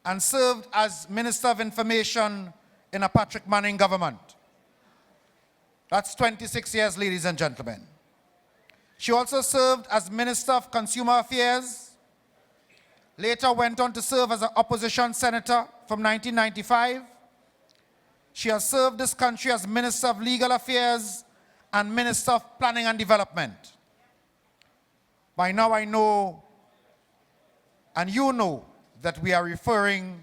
and served as Minister of Information in a Patrick Manning government. That's 26 years, ladies and gentlemen. She also served as Minister of Consumer Affairs, later went on to serve as an opposition senator from 1995. She has served this country as Minister of Legal Affairs and Minister of Planning and Development. By now I know, and you know, that we are referring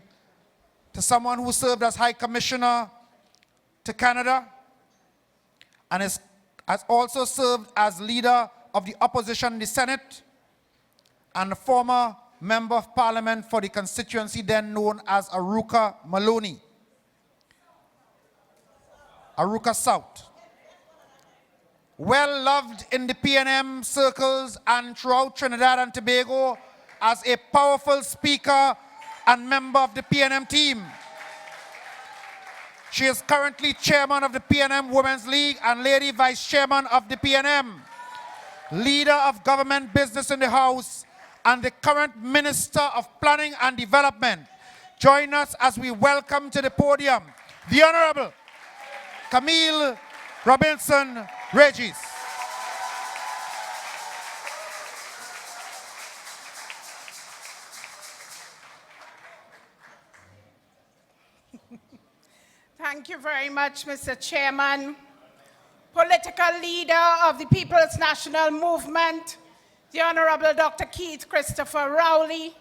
to someone who served as High Commissioner to Canada and has also served as leader of the opposition in the Senate and a former member of Parliament for the constituency then known as Arouca Maloney, Arouca South. Well loved in the PNM circles and throughout Trinidad and Tobago as a powerful speaker and member of the PNM team. She is currently chairman of the PNM Women's League and lady vice chairman of the PNM, leader of government business in the House, and the current Minister of Planning and Development. Join us as we welcome to the podium the Honorable Camille Robinson Regis. Thank you very much, Mr. Chairman. Political leader of the People's National Movement, the Honorable Dr. Keith Christopher Rowley,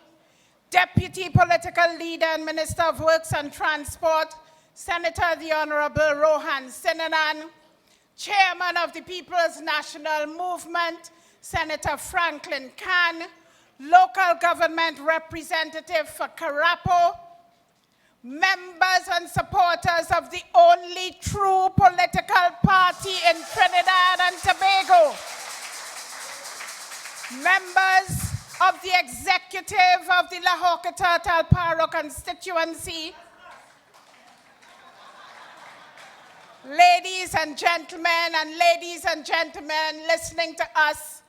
Deputy Political Leader and Minister of Works and Transport, Senator the Honorable Rohan Sinanan, Chairman of the People's National Movement, Senator Franklin Khan, Local Government Representative for Carapo, members and supporters of the only true political party in Trinidad and Tobago, members of the executive of the La Horquetta Talparo constituency, ladies and gentlemen listening to us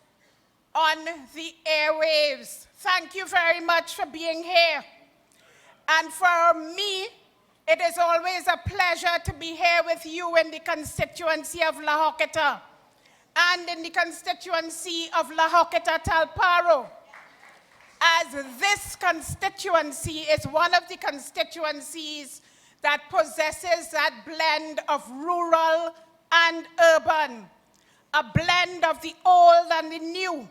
on the airwaves. Thank you very much for being here. And for me, it is always a pleasure to be here with you in the constituency of La Horquetta and in the constituency of La Horquetta Talparo, as this constituency is one of the constituencies that possesses that blend of rural and urban, a blend of the old and the new,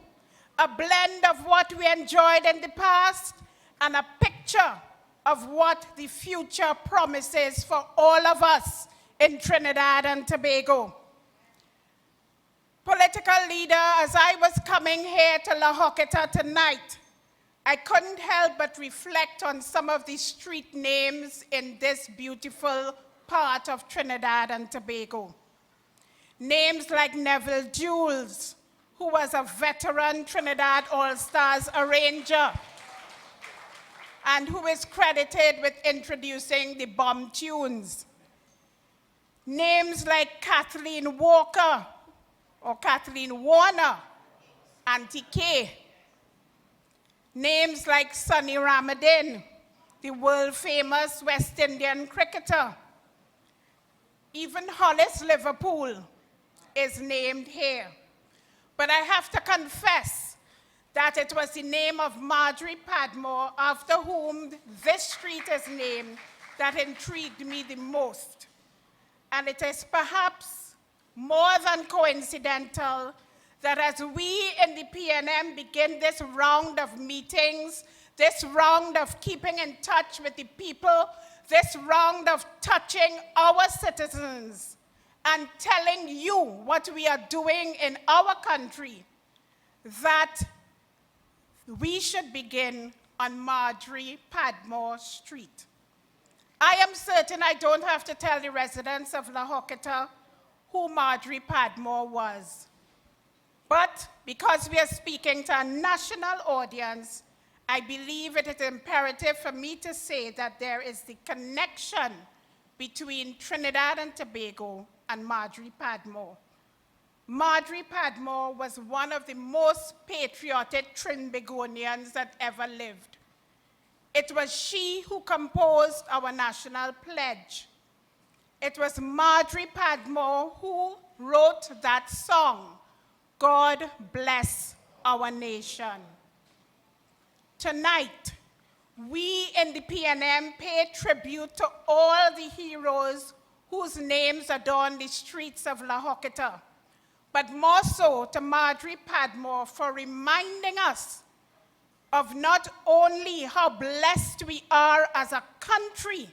a blend of what we enjoyed in the past, and a picture of what the future promises for all of us in Trinidad and Tobago. Political leader, as I was coming here to La Horquetta tonight, I couldn't help but reflect on some of the street names in this beautiful part of Trinidad and Tobago. Names like Neville Jules, who was a veteran Trinidad All-Stars arranger, and who is credited with introducing the bomb tunes. Names like Kathleen Walker, or Kathleen Warner, Auntie K. Names like Sonny Ramadin, the world-famous West Indian cricketer. Even Hollis Liverpool is named here. But I have to confess that it was the name of Marjorie Padmore, after whom this street is named, that intrigued me the most. And it is perhaps more than coincidental that as we in the PNM begin this round of meetings, this round of keeping in touch with the people, this round of touching our citizens and telling you what we are doing in our country, that we should begin on Marjorie Padmore Street. I am certain I don't have to tell the residents of La Horquetta who Marjorie Padmore was. But because we are speaking to a national audience, I believe it is imperative for me to say that there is the connection between Trinidad and Tobago and Marjorie Padmore. Marjorie Padmore was one of the most patriotic Trinbagonians that ever lived. It was she who composed our national pledge. It was Marjorie Padmore who wrote that song, God Bless Our Nation. Tonight, we in the PNM pay tribute to all the heroes whose names adorn the streets of La Horquetta, but more so to Marjorie Padmore for reminding us of not only how blessed we are as a country,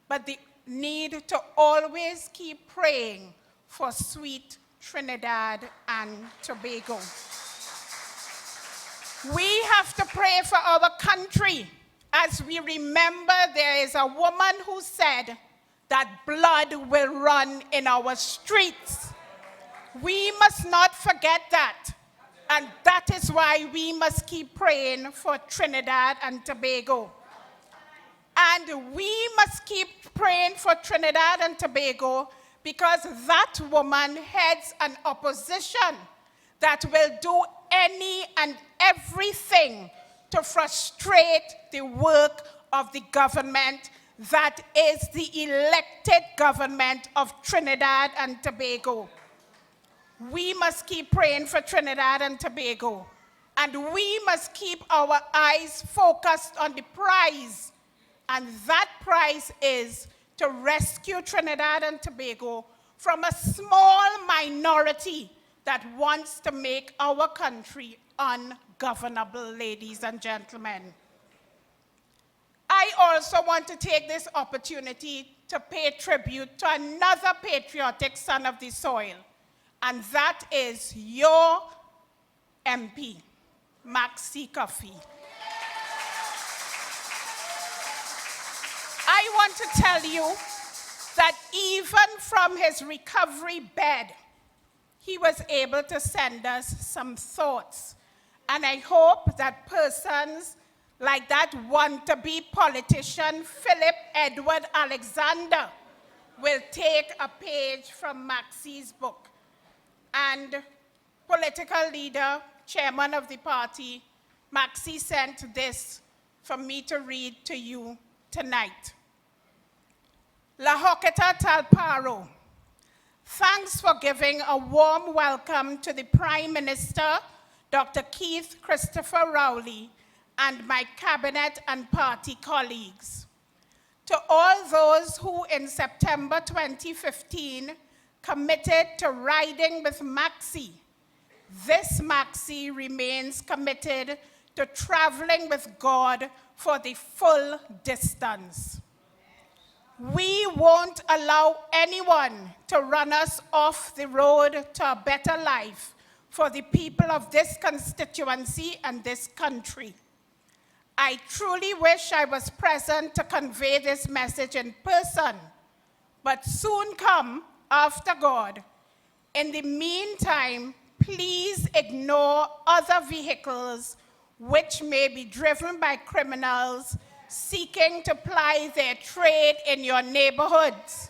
but the need to always keep praying for sweet Trinidad and Tobago. We have to pray for our country as we remember there is a woman who said that blood will run in our streets. We must not forget that. And that is why we must keep praying for Trinidad and Tobago. And we must keep praying for Trinidad and Tobago because that woman heads an opposition that will do any and everything to frustrate the work of the government that is the elected government of Trinidad and Tobago. We must keep praying for Trinidad and Tobago, and we must keep our eyes focused on the prize, and that prize is to rescue Trinidad and Tobago from a small minority that wants to make our country ungovernable, ladies and gentlemen. I also want to take this opportunity to pay tribute to another patriotic son of the soil, and that is your MP, Maxie Coffey. I want to tell you that even from his recovery bed, he was able to send us some thoughts. And I hope that persons like that want-to-be politician, Philip Edward Alexander, will take a page from Maxie's book. And political leader, chairman of the party, Maxie sent this for me to read to you tonight. La Horquetta Talparo, thanks for giving a warm welcome to the Prime Minister, Dr. Keith Christopher Rowley, and my cabinet and party colleagues. To all those who in September 2015 committed to riding with Maxie, this Maxie remains committed to traveling with God for the full distance. We won't allow anyone to run us off the road to a better life for the people of this constituency and this country. I truly wish I was present to convey this message in person, but soon come after God. In the meantime, please ignore other vehicles which may be driven by criminals seeking to ply their trade in your neighborhoods.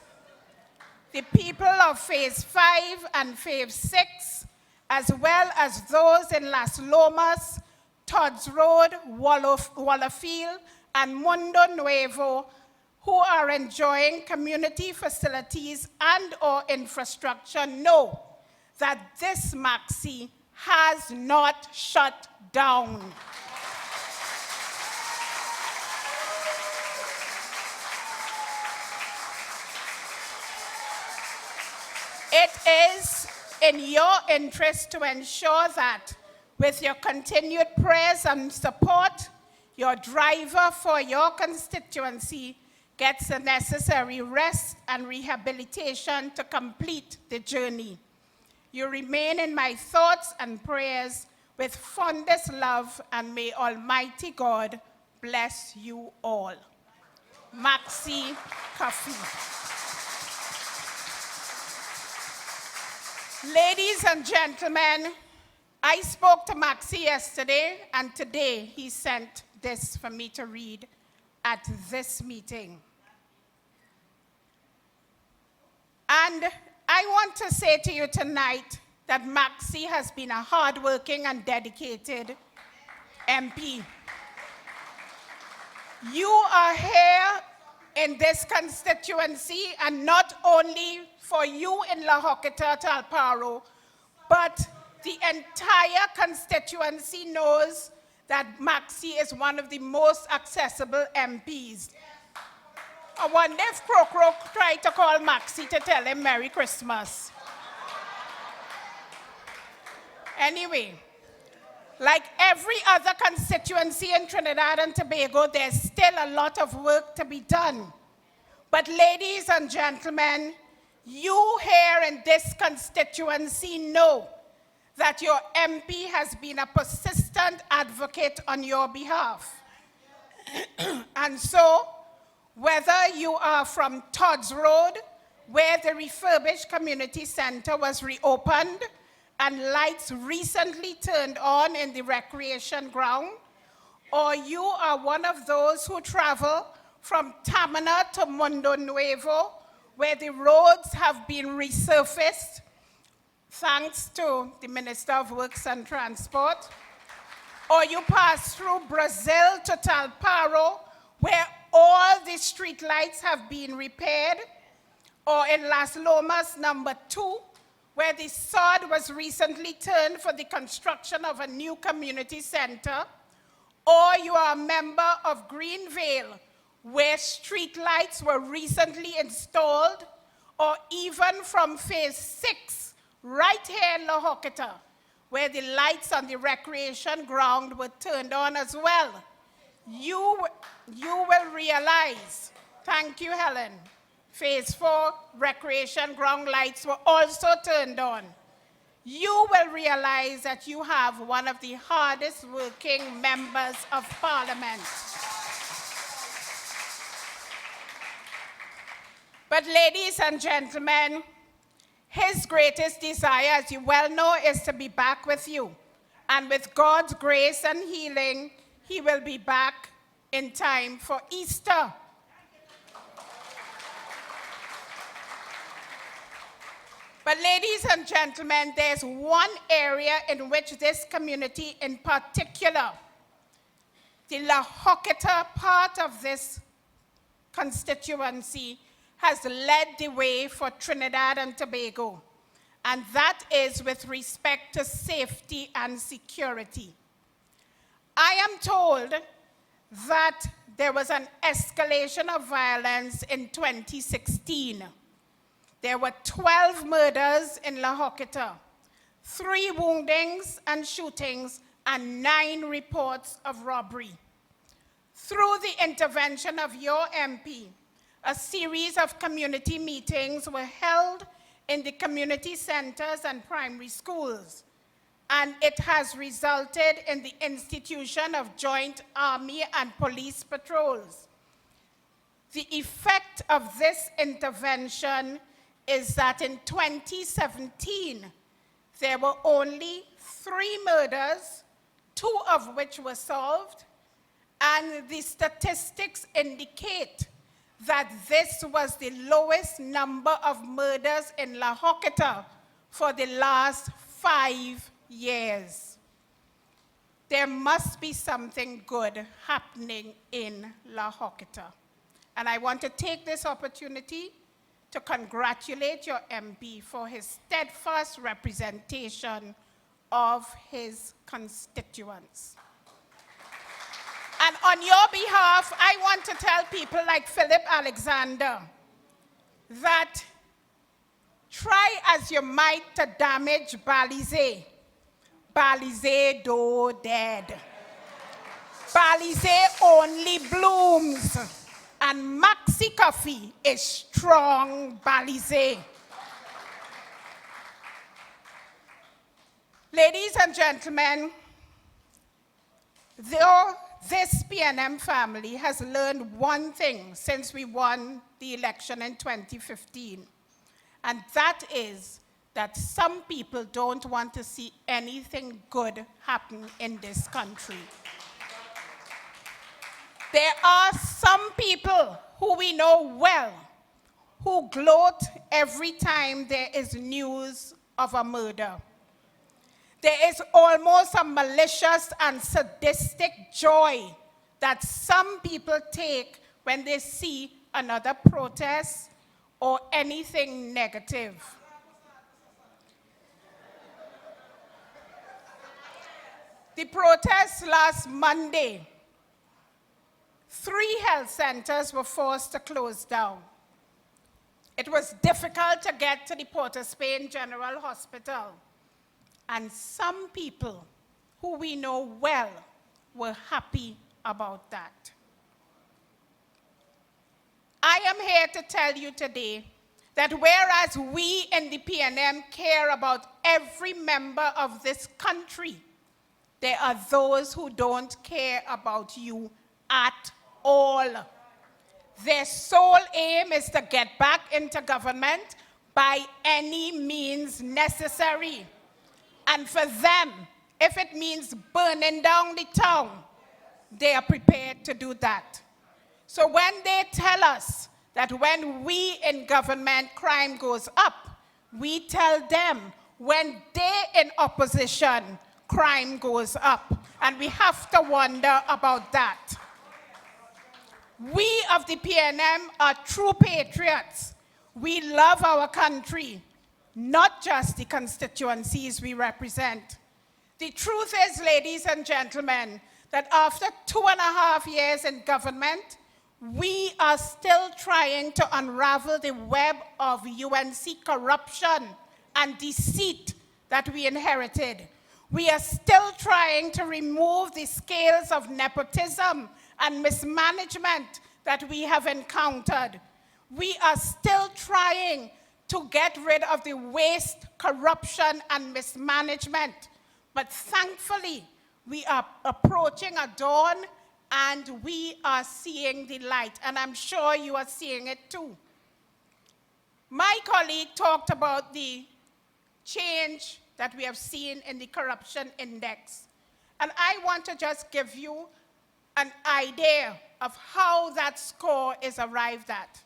The people of Phase 5 and Phase 6, as well as those in Las Lomas, Todd's Road, Wallafield, and Mundo Nuevo, who are enjoying community facilities and or infrastructure, know that this Maxie has not shut down. It is in your interest to ensure that with your continued prayers and support, your driver for your constituency gets the necessary rest and rehabilitation to complete the journey. You remain in my thoughts and prayers with fondest love, and may Almighty God bless you all. Maxie Coffey. Ladies and gentlemen, I spoke to Maxie yesterday, and today he sent this for me to read at this meeting. And I want to say to you tonight that Maxie has been a hardworking and dedicated MP. You are here in this constituency, and not only for you in La Horquetta, Talparo, but the entire constituency knows that Maxi is one of the most accessible MPs. I wonder if Krokro tried to call Maxi to tell him Merry Christmas. Anyway, like every other constituency in Trinidad and Tobago, there's still a lot of work to be done. But ladies and gentlemen, you here in this constituency know that your MP has been a persistent advocate on your behalf. And so, whether you are from Todd's Road, where the refurbished community center was reopened and lights recently turned on in the recreation ground, or you are one of those who travel from Tamana to Mundo Nuevo, where the roads have been resurfaced, thanks to the Minister of Works and Transport, or you pass through Brazil to Talparo, where all the street lights have been repaired, or in Las Lomas number 2, where the sod was recently turned for the construction of a new community center, or you are a member of Greenvale, where street lights were recently installed, or even from phase 6, right here in La Horquetta, where the lights on the recreation ground were turned on as well. You will realize, thank you, Helen, phase 4 recreation ground lights were also turned on. You will realize that you have one of the hardest working members of Parliament. But ladies and gentlemen, his greatest desire, as you well know, is to be back with you. And with God's grace and healing, he will be back in time for Easter. But ladies and gentlemen, there's one area in which this community in particular, the La Horquetta part of this constituency, has led the way for Trinidad and Tobago, and that is with respect to safety and security. I am told that there was an escalation of violence in 2016. There were 12 murders in La Horquetta, 3 woundings and shootings, and 9 reports of robbery. Through the intervention of your MP, a series of community meetings were held in the community centers and primary schools, and it has resulted in the institution of joint army and police patrols. The effect of this intervention is that in 2017, there were only 3 murders, 2 of which were solved, and the statistics indicate that this was the lowest number of murders in La Horquetta for the last 5 years. There must be something good happening in La Horquetta. And I want to take this opportunity to congratulate your MP for his steadfast representation of his constituents. And on your behalf, I want to tell people like Philip Alexander that try as you might to damage Balize, Balize do dead. Balize only blooms, and Maxi Coffee is strong Balize. Ladies and gentlemen, though this PNM family has learned one thing since we won the election in 2015, and that is that some people don't want to see anything good happen in this country. There are some people who we know well who gloat every time there is news of a murder. There is almost a malicious and sadistic joy that some people take when they see another protest or anything negative. The protest last Monday, 3 health centers were forced to close down. It was difficult to get to the Port of Spain General Hospital, and some people who we know well were happy about that. I am here to tell you today that whereas we in the PNM care about every member of this country, there are those who don't care about you at all. Their sole aim is to get back into government by any means necessary. And for them, if it means burning down the town, they are prepared to do that. So when they tell us that when we in government, crime goes up, we tell them when they in opposition, crime goes up. And we have to wonder about that. We of the PNM are true patriots. We love our country, not just the constituencies we represent. The truth is, ladies and gentlemen, that after 2.5 years in government, we are still trying to unravel the web of UNC corruption and deceit that we inherited. We are still trying to remove the scales of nepotism and mismanagement that we have encountered. We are still trying to get rid of the waste, corruption, and mismanagement. But thankfully, we are approaching a dawn and we are seeing the light. And I'm sure you are seeing it too. My colleague talked about the change that we have seen in the corruption index. And I want to just give you an idea of how that score is arrived at.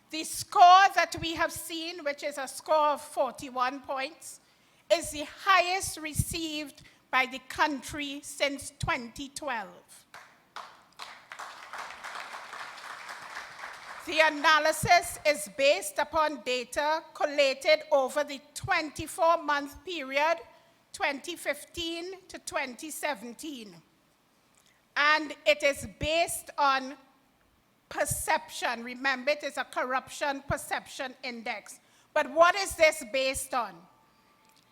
The score that we have seen, which is a score of 41 points, is the highest received by the country since 2012. The analysis is based upon data collated over the 24-month period, 2015 to 2017. And it is based on perception. Remember, it is a corruption perception index. But what is this based on?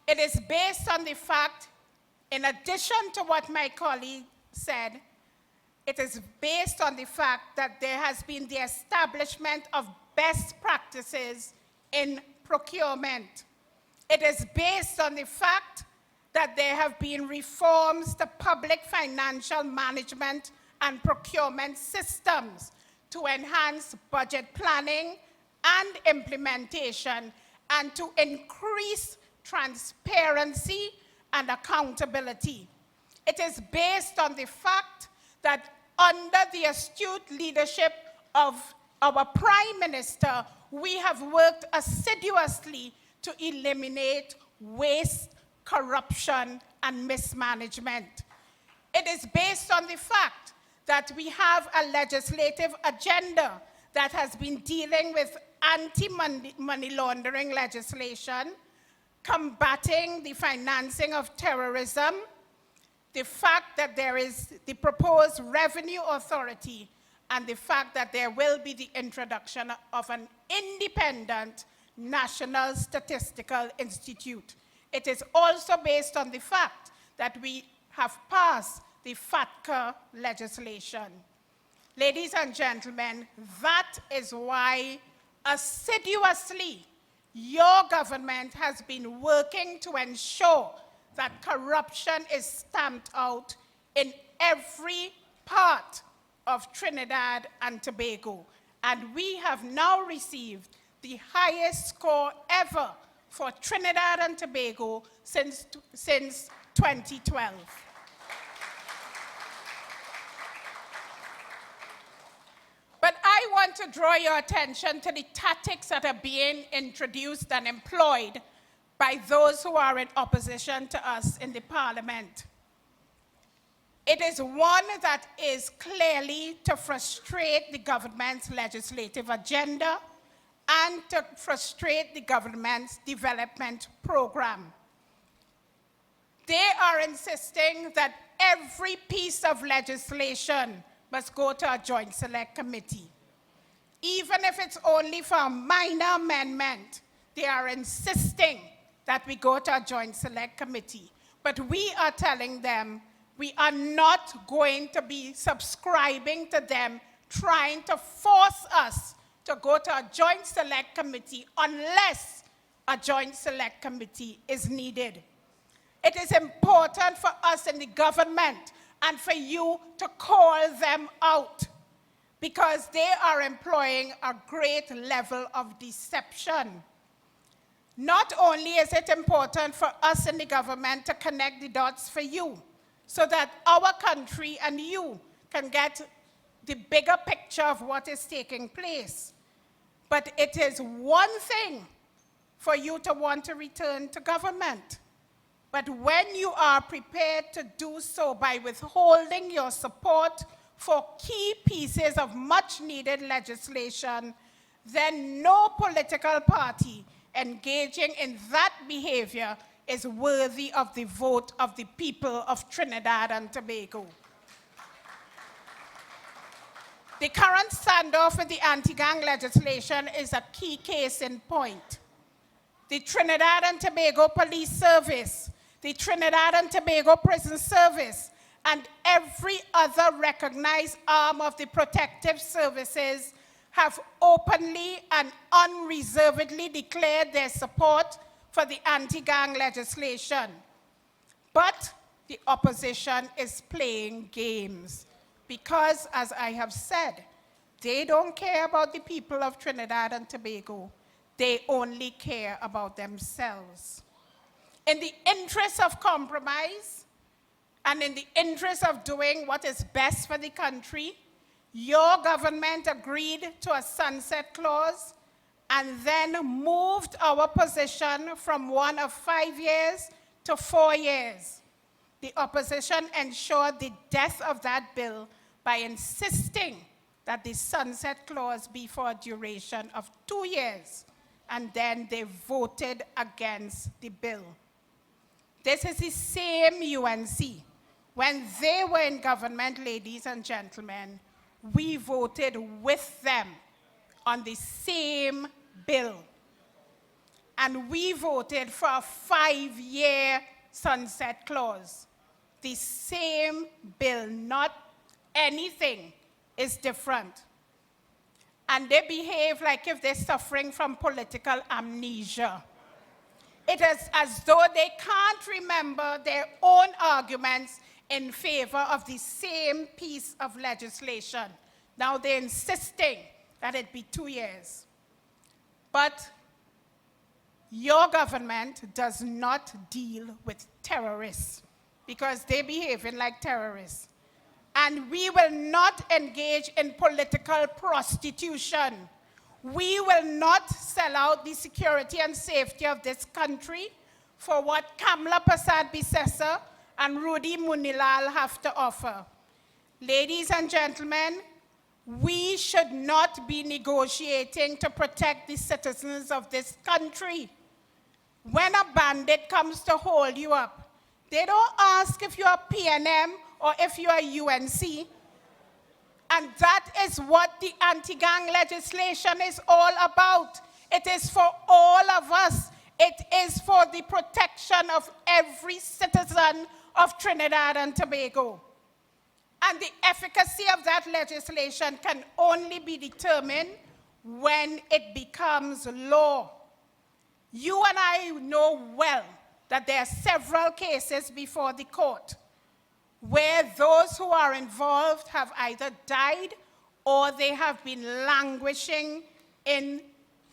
It is based on the fact, in addition to what my colleague said, it is based on the fact that there has been the establishment of best practices in procurement. It is based on the fact that there have been reforms to public financial management and procurement systems to enhance budget planning and implementation and to increase transparency and accountability. It is based on the fact that under the astute leadership of our Prime Minister, we have worked assiduously to eliminate waste, corruption, and mismanagement. It is based on the fact that we have a legislative agenda that has been dealing with anti-money laundering legislation, combating the financing of terrorism, the fact that there is the proposed revenue authority, and the fact that there will be the introduction of an independent National Statistical Institute. It is also based on the fact that we have passed the FATCA legislation. Ladies and gentlemen, that is why assiduously your government has been working to ensure that corruption is stamped out in every part of Trinidad and Tobago. And we have now received the highest score ever for Trinidad and Tobago since 2012. But I want to draw your attention to the tactics that are being introduced and employed by those who are in opposition to us in the parliament. It is one that is clearly to frustrate the government's legislative agenda and to frustrate the government's development program. They are insisting that every piece of legislation must go to a joint select committee. Even if it's only for a minor amendment, they are insisting that we go to a joint select committee. But we are telling them we are not going to be subscribing to them trying to force us to go to a joint select committee unless a joint select committee is needed. It is important for us in the government and for you to call them out because they are employing a great level of deception. Not only is it important for us in the government to connect the dots for you so that our country and you can get the bigger picture of what is taking place, but it is one thing for you to want to return to government. But when you are prepared to do so by withholding your support for key pieces of much needed legislation, then no political party engaging in that behavior is worthy of the vote of the people of Trinidad and Tobago. The current standoff with the anti-gang legislation is a key case in point. The Trinidad and Tobago Police Service, the Trinidad and Tobago Prison Service, and every other recognized arm of the protective services have openly and unreservedly declared their support for the anti-gang legislation. But the opposition is playing games because, as I have said, they don't care about the people of Trinidad and Tobago. They only care about themselves. In the interest of compromise and in the interest of doing what is best for the country, your government agreed to a sunset clause and then moved our position from one of 5 years to 4 years. The opposition ensured the death of that bill by insisting that the sunset clause be for a duration of 2 years, and then they voted against the bill. This is the same UNC. When they were in government, ladies and gentlemen, we voted with them on the same bill. And we voted for a 5-year sunset clause. The same bill, not anything is different. And they behave like if they're suffering from political amnesia. It is as though they can't remember their own arguments in favor of the same piece of legislation. Now they're insisting that it be 2 years. But your government does not deal with terrorists because they're behaving like terrorists. And we will not engage in political prostitution. We will not sell out the security and safety of this country for what Kamla Prasad Bisesa and Rudy Munilal have to offer. Ladies and gentlemen, we should not be negotiating to protect the citizens of this country. When a bandit comes to hold you up, they don't ask if you are PNM or if you are UNC. And that is what the anti-gang legislation is all about. It is for all of us. It is for the protection of every citizen of Trinidad and Tobago. And the efficacy of that legislation can only be determined when it becomes law. You and I know well that there are several cases before the court where those who are involved have either died or they have been languishing in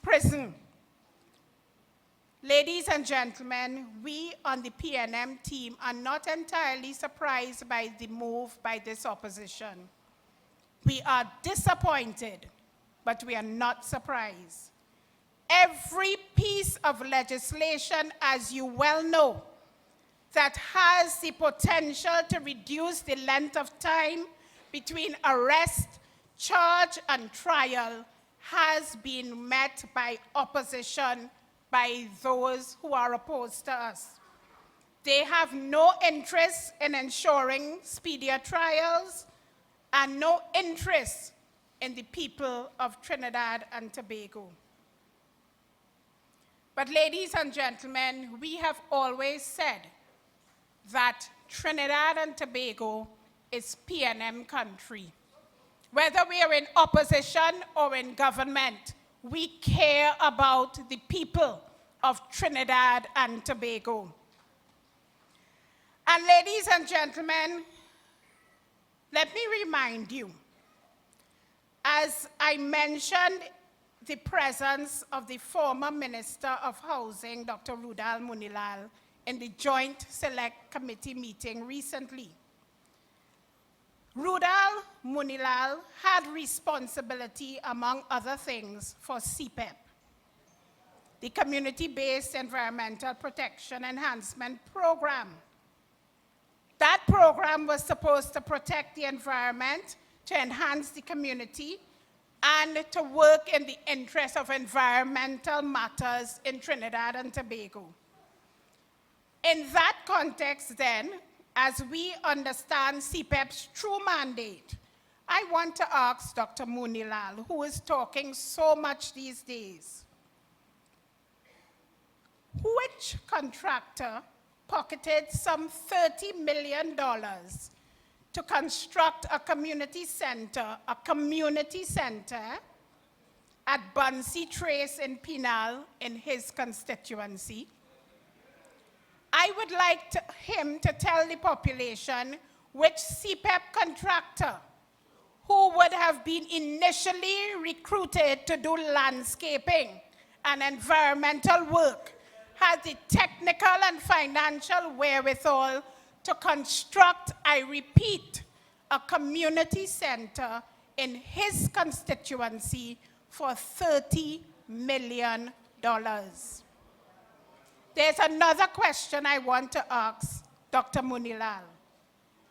prison. Ladies and gentlemen, we on the PNM team are not entirely surprised by the move by this opposition. We are disappointed, but we are not surprised. Every piece of legislation, as you well know, that has the potential to reduce the length of time between arrest, charge, and trial has been met by opposition by those who are opposed to us. They have no interest in ensuring speedier trials and no interest in the people of Trinidad and Tobago. But ladies and gentlemen, we have always said that Trinidad and Tobago is PNM country. Whether we are in opposition or in government, we care about the people of Trinidad and Tobago. And ladies and gentlemen, let me remind you, as I mentioned the presence of the former Minister of Housing, Dr. Rudal Munilal, in the Joint Select Committee meeting recently. Rudal Munilal had responsibility, among other things, for CPEP, the Community-Based Environmental Protection Enhancement Program. That program was supposed to protect the environment, to enhance the community, and to work in the interest of environmental matters in Trinidad and Tobago. In that context, then, as we understand CPEP's true mandate, I want to ask Dr. Munilal, who is talking so much these days, which contractor pocketed some $30 million to construct a community center at Bunsey Trace in Penal in his constituency? I would like him to tell the population which CPEP contractor who would have been initially recruited to do landscaping and environmental work had the technical and financial wherewithal to construct, I repeat, a community center in his constituency for $30 million. There's another question I want to ask Dr. Munilal.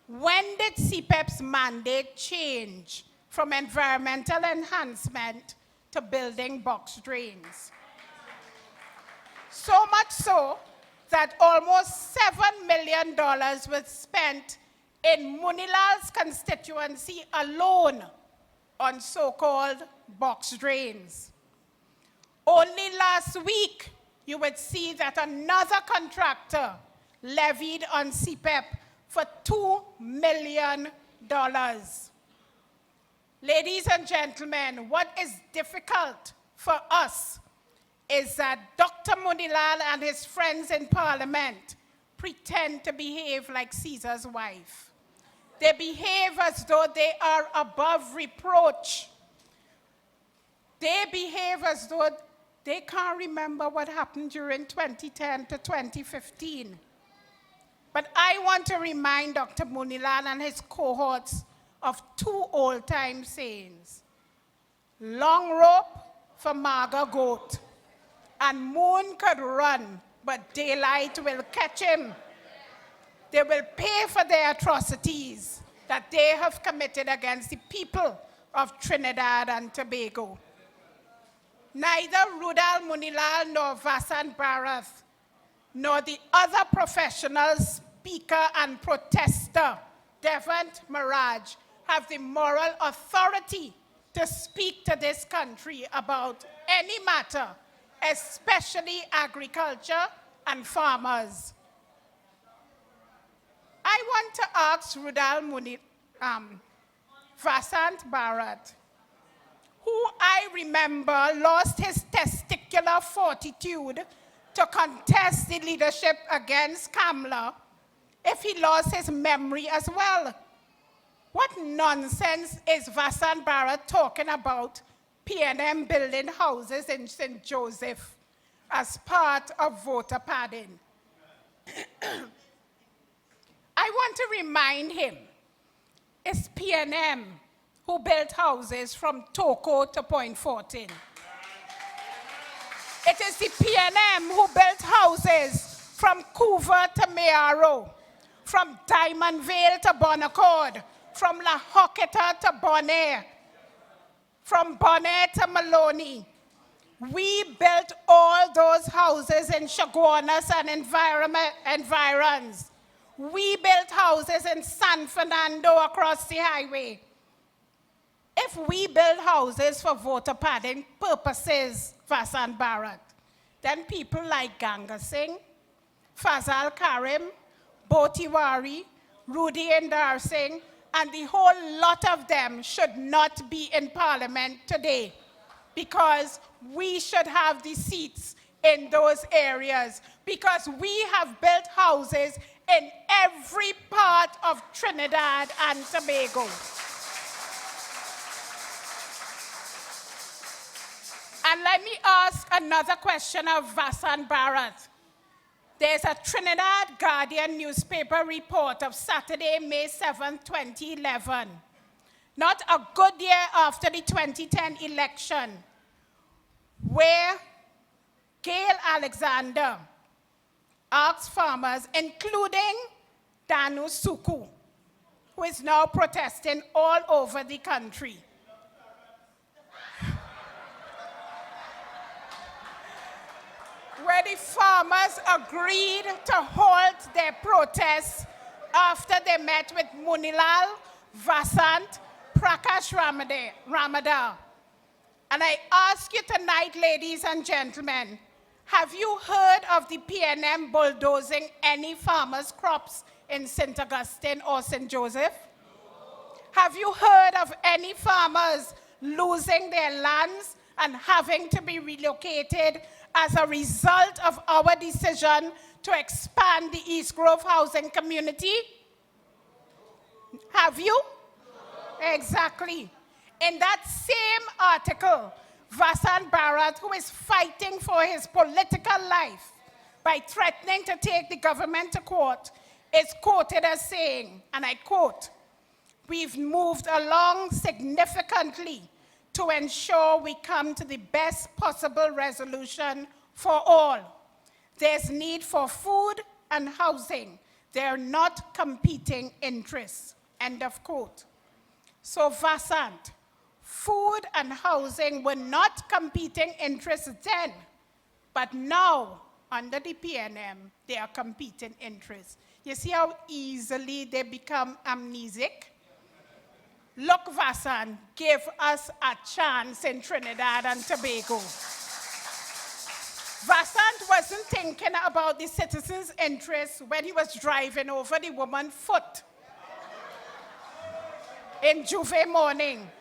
When did CPEP's mandate change from environmental enhancement to building box drains? So much so that almost $7 million was spent in Munilal's constituency alone on so-called box drains. Only last week, you would see that another contractor levied on CPEP for $2 million. Ladies and gentlemen, what is difficult for us is that Dr. Munilal and his friends in Parliament pretend to behave like Caesar's wife. They behave as though they are above reproach. They behave as though they can't remember what happened during 2010 to 2015. But I want to remind Dr. Munilal and his cohorts of two old-time sayings. Long rope for maga goat, and moon could run, but daylight will catch him. They will pay for their atrocities that they have committed against the people of Trinidad and Tobago. Neither Rudal Munilal nor Vasant Bharath, nor the other professional speaker and protester, Devant Maraj, have the moral authority to speak to this country about any matter, especially agriculture and farmers. I want to ask Rudal Vasant Bharath, who I remember lost his testicular fortitude to contest the leadership against Camille, if he lost his memory as well. What nonsense is Vasant Bharath talking about PNM building houses in St. Joseph as part of voter padding? I want to remind him, it's PNM who built houses from Toko to Point 14. It is the PNM who built houses from Couva to Mayaro, from Diamond Vale to Bonaccord, from La Horquetta to Bonaire, from Bonaire to Maloney. We built all those houses in Chaguanas and environs. We built houses in San Fernando across the highway. If we build houses for voter padding purposes, Vasan Bharat, then people like Ganga Singh, Fazal Karim, Botiwari, Rudy Indar Singh, and the whole lot of them should not be in Parliament today, because we should have the seats in those areas, because we have built houses in every part of Trinidad and Tobago. And let me ask another question of Vasan Bharat. There's a Trinidad Guardian newspaper report of Saturday, May 7, 2011, not a good year after the 2010 election, where Gail Alexander asked farmers, including Danu Suku, who is now protesting all over the country, where the farmers agreed to halt their protests after they met with Munilal, Vasant, Prakash Ramadar. And I ask you tonight, ladies and gentlemen, have you heard of the PNM bulldozing any farmers' crops in St. Augustine or St. Joseph? Have you heard of any farmers losing their lands and having to be relocated as a result of our decision to expand the East Grove housing community? Have you? Exactly. In that same article, Vasan Bharat, who is fighting for his political life by threatening to take the government to court, is quoted as saying, and I quote, "We've moved along significantly to ensure we come to the best possible resolution for all. There's need for food and housing. They're not competing interests." End of quote. So Vasant, food and housing were not competing interests then, but now, under the PNM, they are competing interests. You see how easily they become amnesic? Look, Vasan, give us a chance in Trinidad and Tobago. Vasant wasn't thinking about the citizens' interests when he was driving over the woman's foot in Juve morning.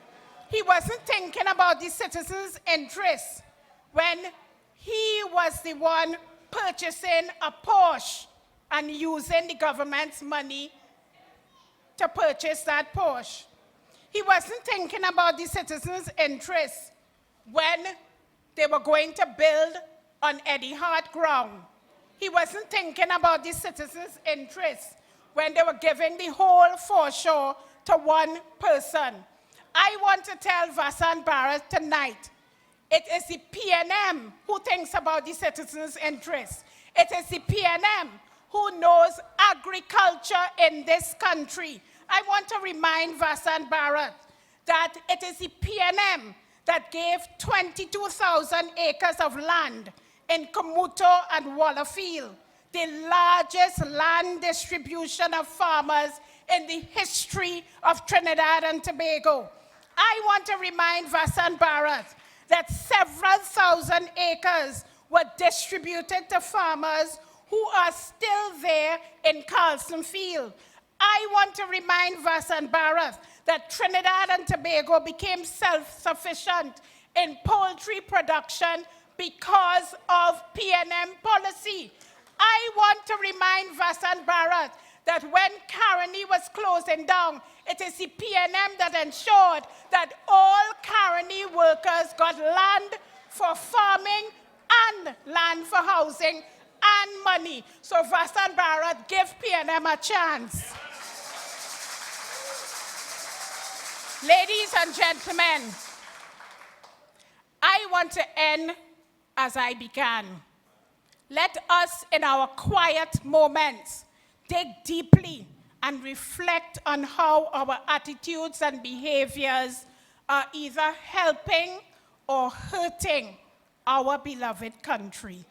He wasn't thinking about the citizens' interests when he was the one purchasing a Porsche and using the government's money to purchase that Porsche. He wasn't thinking about the citizens' interests when they were going to build on Eddie Hart ground. He wasn't thinking about the citizens' interests when they were giving the whole foreshore to one person. I want to tell Vasan Bharat tonight, it is the PNM who thinks about the citizens' interests. It is the PNM who knows agriculture in this country. I want to remind Vasan Bharat that it is the PNM that gave 22,000 acres of land in Kamuto and Wallafield, the largest land distribution of farmers in the history of Trinidad and Tobago. I want to remind Vasan Bharat that several thousand acres were distributed to farmers who are still there in Carlson Field. I want to remind Vasan Bharat that Trinidad and Tobago became self-sufficient in poultry production because of PNM policy. I want to remind Vasan Bharat that when Caroni was closing down, it is the PNM that ensured that all Caroni workers got land for farming and land for housing and money. So Vasan Bharat, give PNM a chance. Ladies and gentlemen, I want to end as I began. Let us, in our quiet moments, dig deeply and reflect on how our attitudes and behaviors are either helping or hurting our beloved country.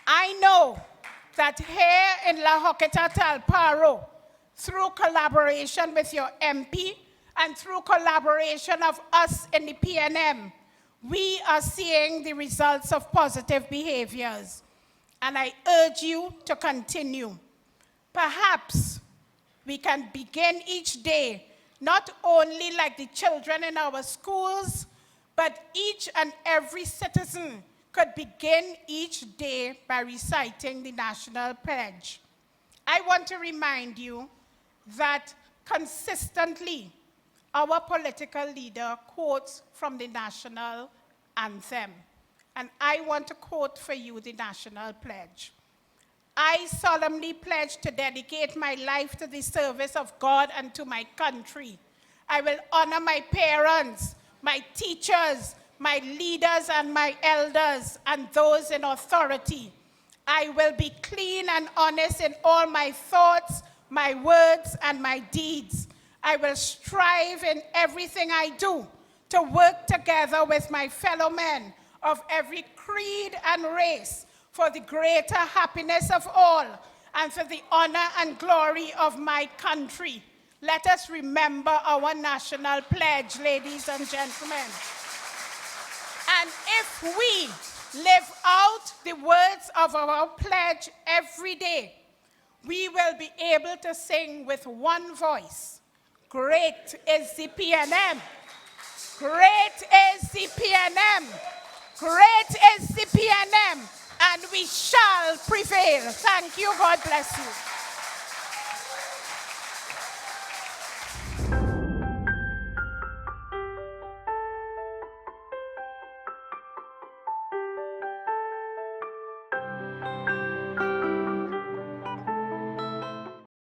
I know that here in La Horquetta Talparo, through collaboration with your MP and through collaboration of us in the PNM, we are seeing the results of positive behaviors. And I urge you to continue. Perhaps we can begin each day, not only like the children in our schools, but each and every citizen could begin each day by reciting the National Pledge. I want to remind you that consistently our political leader quotes from the National Anthem. And I want to quote for you the National Pledge. I solemnly pledge to dedicate my life to the service of God and to my country. I will honor my parents, my teachers, my leaders and my elders, and those in authority. I will be clean and honest in all my thoughts, my words, and my deeds. I will strive in everything I do to work together with my fellow men of every creed and race for the greater happiness of all and for the honor and glory of my country. Let us remember our national pledge, ladies and gentlemen. And if we live out the words of our pledge every day, we will be able to sing with one voice, great is the PNM, great is the PNM, great is the PNM, and we shall prevail. Thank you. God bless you.